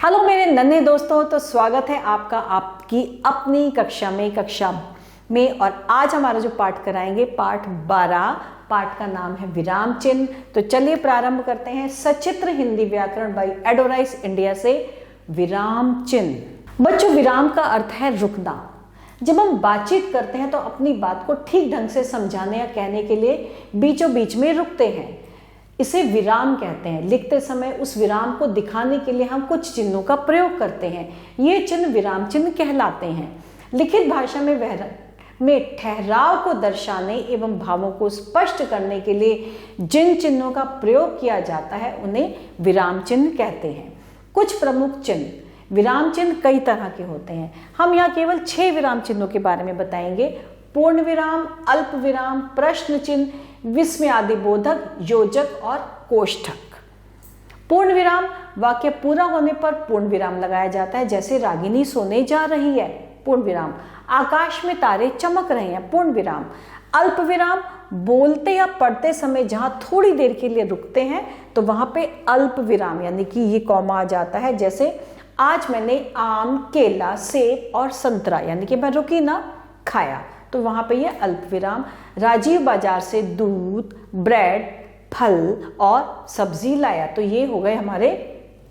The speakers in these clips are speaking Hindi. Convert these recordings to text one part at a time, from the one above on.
हेलो मेरे नन्हे दोस्तों, तो स्वागत है आपका आपकी अपनी कक्षा में। और आज हमारा जो पाठ कराएंगे पाठ 12, पाठ का नाम है विराम चिन्ह। तो चलिए प्रारंभ करते हैं। सचित्र हिंदी व्याकरण बाई एडोराइज इंडिया से विराम चिन्ह। बच्चों, विराम का अर्थ है रुकना। जब हम बातचीत करते हैं तो अपनी बात को ठीक ढंग से समझाने या कहने के लिए बीचों बीच में रुकते हैं, इसे विराम कहते हैं। लिखते समय उस विराम को दिखाने के लिए हम कुछ चिन्हों का प्रयोग करते हैं, ये चिन्ह विराम चिन्ह कहलाते हैं। लिखित भाषा में ठहराव को दर्शाने एवं भावों को स्पष्ट करने के लिए जिन चिन्हों का प्रयोग किया जाता है उन्हें विराम चिन्ह कहते हैं। कुछ प्रमुख चिन्ह। विराम चिन्ह कई तरह के होते हैं, हम यहाँ केवल 6 विराम चिन्हों के बारे में बताएंगे। पूर्ण विराम, अल्प विराम, प्रश्न चिन्ह, विस्मयादिबोधक, योजक और कोष्ठक। पूर्ण विराम, वाक्य पूरा होने पर पूर्ण विराम लगाया जाता है, जैसे रागिनी सोने जा रही है, पूर्ण विराम। आकाश में तारे चमक रहे हैं, पूर्ण विराम। अल्प विराम, बोलते या पढ़ते समय जहां थोड़ी देर के लिए रुकते हैं तो वहां पे अल्प विराम यानी कि ये कॉमा आ जाता है, जैसे आज मैंने आम, केला, सेब और संतरा यानी कि मैं रुकी ना, खाया, तो वहां पे ये अल्प विराम। राजीव बाजार से दूध, ब्रेड, फल और सब्जी लाया, तो ये हो गए हमारे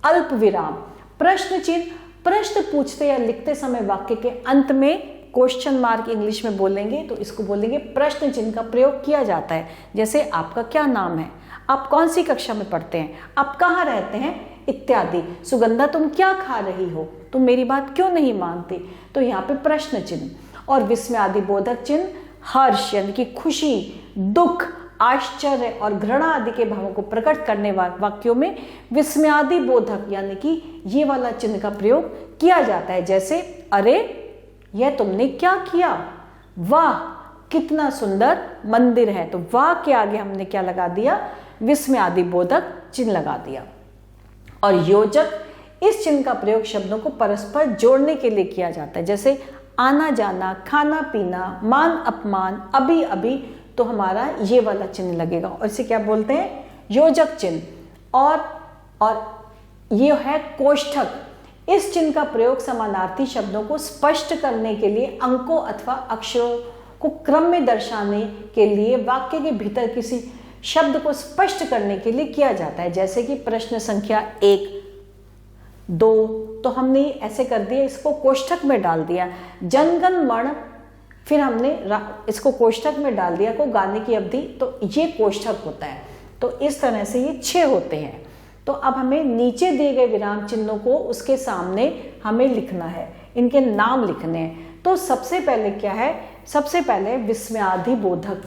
अल्प विराम। प्रश्न चिन्ह, प्रश्न पूछते या लिखते समय वाक्य के अंत में क्वेश्चन मार्क इंग्लिश में बोलेंगे तो इसको बोलेंगे प्रश्न चिन्ह का प्रयोग किया जाता है, जैसे आपका क्या नाम है, आप कौन सी कक्षा में पढ़ते हैं, आप कहाँ रहते हैं इत्यादि। सुगंधा, तुम क्या खा रही हो, तुम मेरी बात क्यों नहीं मानती, तो यहाँ पे प्रश्न चिन्ह। और विस्मयादिबोधक चिन्ह, हर्ष यानी कि खुशी, दुख, आश्चर्य और घृणा आदि के भावों को प्रकट करने वाक्यों में विस्मयादिबोधक यानी कि ये वाला चिन्ह का प्रयोग किया जाता है, जैसे अरे यह तुमने क्या किया, वाह कितना सुंदर मंदिर है, तो वाह के आगे हमने क्या लगा दिया, विस्मयादिबोधक चिन्ह लगा दिया। और योजक, इस चिन्ह का प्रयोग शब्दों को परस्पर जोड़ने के लिए किया जाता है, जैसे आना जाना, खाना पीना, मान अपमान, अभी अभी, तो हमारा ये वाला चिन्ह लगेगा और इसे क्या बोलते हैं, योजक चिन्ह। और ये है कोष्ठक। इस चिन्ह का प्रयोग समानार्थी शब्दों को स्पष्ट करने के लिए, अंकों अथवा अक्षरों को क्रम में दर्शाने के लिए, वाक्य के भीतर किसी शब्द को स्पष्ट करने के लिए किया जाता है, जैसे कि प्रश्न संख्या 1, 2, तो हमने ऐसे कर दिया, इसको कोष्ठक में डाल दिया। जनगण मन, फिर हमने इसको कोष्ठक में डाल दिया, को गाने की अवधि, तो ये कोष्ठक होता है। तो इस तरह से ये 6 होते हैं। तो अब हमें नीचे दिए गए विराम चिन्हों को उसके सामने हमें लिखना है, इनके नाम लिखने हैं। तो सबसे पहले क्या है, सबसे पहले विस्मयादिबोधक।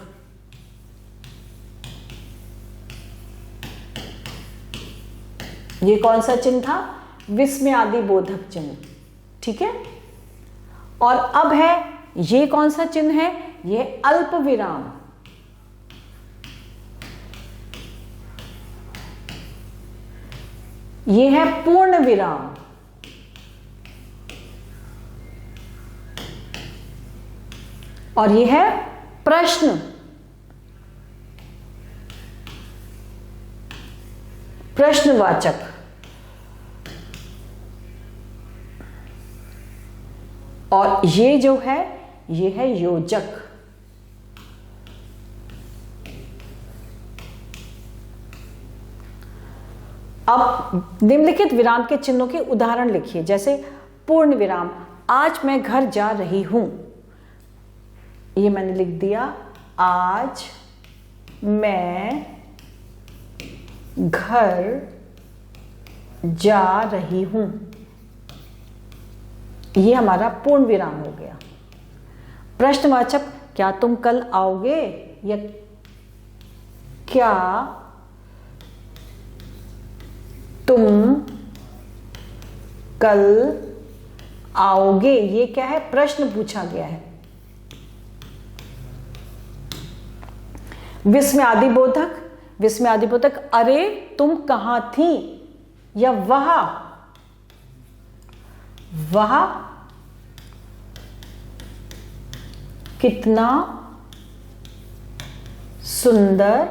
ये कौन सा चिन्ह था, विस्मयादिबोधक चिन्ह, ठीक है। और अब है, ये कौन सा चिन्ह है, ये अल्प विराम। ये है पूर्ण विराम। और ये है प्रश्न, प्रश्नवाचक। और ये जो है, ये है योजक। अब निम्नलिखित विराम के चिन्हों के उदाहरण लिखिए, जैसे पूर्ण विराम, आज मैं घर जा रही हूं, ये मैंने लिख दिया, आज मैं घर जा रही हूं, ये हमारा पूर्ण विराम हो गया। प्रश्नवाचक, क्या तुम कल आओगे, या क्या तुम कल आओगे, ये क्या है, प्रश्न पूछा गया है। विस्मयादिबोधक, विस्मयादिबोधक, अरे तुम कहां थी, या वह कितना सुंदर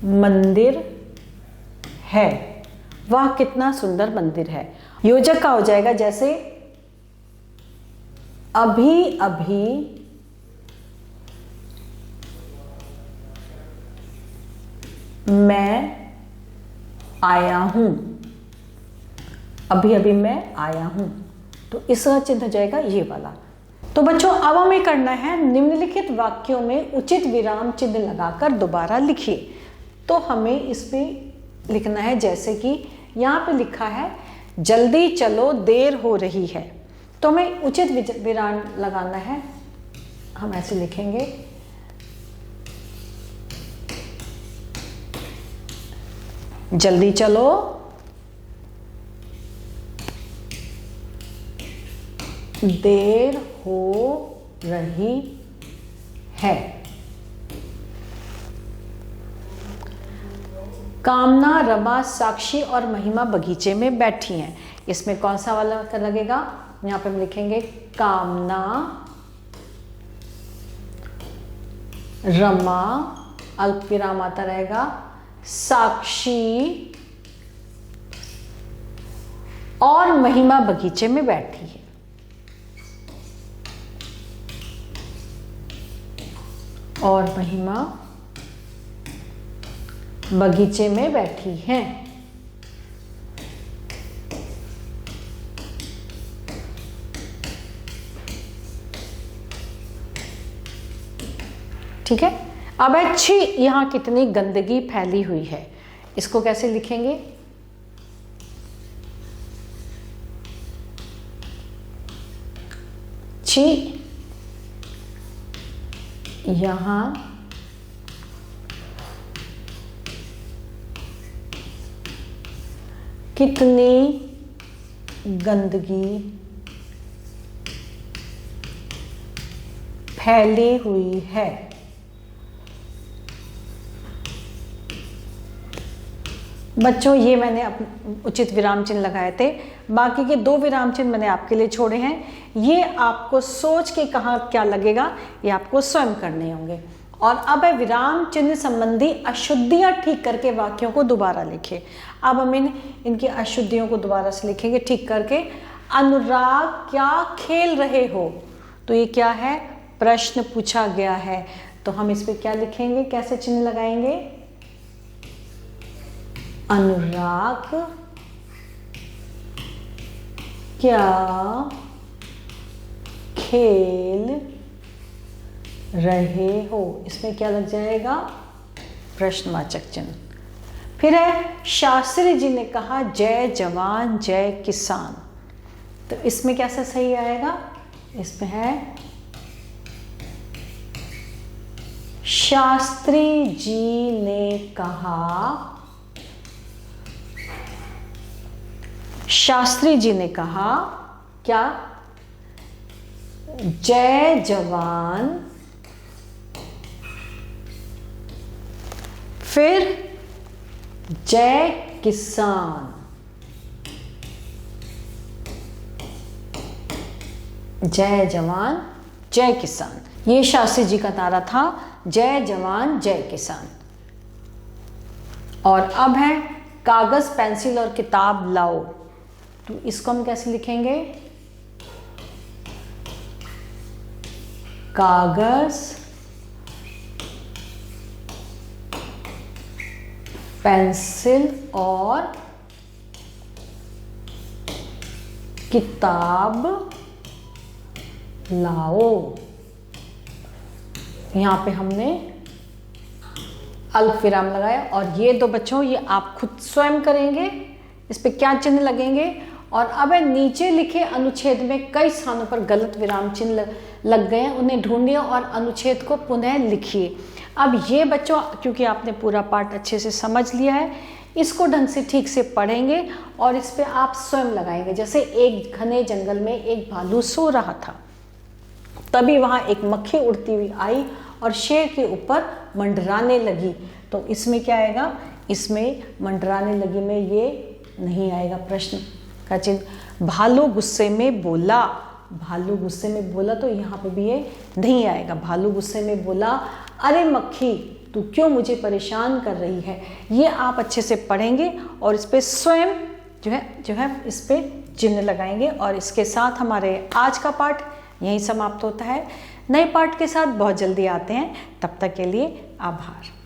मंदिर है। वाह कितना सुंदर मंदिर है। योजक का हो जाएगा जैसे अभी अभी मैं आया हूं, अभी अभी मैं आया हूं, तो इसका चिन्ह हो जाएगा ये वाला। तो बच्चों अब हमें करना है निम्नलिखित वाक्यों में उचित विराम चिन्ह लगाकर दोबारा लिखिए। तो हमें इस पे लिखना है जैसे कि यहाँ पे लिखा है जल्दी चलो देर हो रही है, तो हमें उचित विराम लगाना है। हम ऐसे लिखेंगे जल्दी चलो देर हो रही है। कामना, रमा, साक्षी और महिमा बगीचे में बैठी हैं। इसमें कौन सा वाला लगेगा? यहाँ पे हम लिखेंगे कामना, रमा, अल्प विराम आता रहेगा, साक्षी और महिमा बगीचे में बैठी है। और महिमा बगीचे में बैठी हैं। ठीक है। अब अच्छी यहां कितनी गंदगी फैली हुई है, इसको कैसे लिखेंगे? छी यहां कितनी गंदगी फैली हुई है। बच्चों ये मैंने उचित विराम चिन्ह लगाए थे, बाकी के 2 विराम चिन्ह मैंने आपके लिए छोड़े हैं। ये आपको सोच के कहाँ क्या लगेगा ये आपको स्वयं करने होंगे। और अब विराम चिन्ह संबंधी अशुद्धियां ठीक करके वाक्यों को दोबारा लिखें। अब हम इनकी अशुद्धियों को दोबारा से लिखेंगे ठीक करके। अनुराग क्या खेल रहे हो, तो ये क्या है? प्रश्न पूछा गया है, तो हम इस पे क्या लिखेंगे, कैसे चिन्ह लगाएंगे? अनुराग क्या खेल रहे हो, इसमें क्या लग जाएगा? प्रश्नवाचक चिन्ह। फिर है शास्त्री जी ने कहा जय जवान जय किसान, तो इसमें कैसा सही आएगा? इसमें है शास्त्री जी ने कहा, शास्त्री जी ने कहा क्या? जय जवान, फिर जय किसान। जय जवान जय किसान, ये शास्त्री जी का नारा था, जय जवान जय किसान। और अब है कागज पेंसिल और किताब लाओ, तो इसको हम कैसे लिखेंगे? कागज पेंसिल और किताब लाओ। यहाँ पे हमने अल्प विराम लगाया। और ये 2 बच्चों ये आप खुद स्वयं करेंगे, इस पे क्या चिन्ह लगेंगे। और अब नीचे लिखे अनुच्छेद में कई स्थानों पर गलत विराम चिन्ह लग गए हैं, उन्हें ढूंढिए और अनुच्छेद को पुनः लिखिए। अब ये बच्चों क्योंकि आपने पूरा पाठ अच्छे से समझ लिया है, इसको ढंग से ठीक से पढ़ेंगे और इस पे आप स्वयं लगाएंगे। जैसे एक घने जंगल में एक भालू सो रहा था, तभी वहां एक मक्खी उड़ती हुई आई और शेर के ऊपर मंडराने लगी, तो इसमें क्या आएगा? इसमें मंडराने लगी में ये नहीं आएगा प्रश्न का चिन्ह। भालू गुस्से में बोला, भालू गुस्से में बोला, तो यहाँ पे भी ये नहीं आएगा। भालू गुस्से में बोला अरे मक्खी, तू क्यों मुझे परेशान कर रही है। ये आप अच्छे से पढ़ेंगे और इस पे स्वयं जो है इस पे चिन्ह लगाएंगे। और इसके साथ हमारे आज का पाठ यहीं समाप्त होता है। नए पाठ के साथ बहुत जल्दी आते हैं, तब तक के लिए आभार।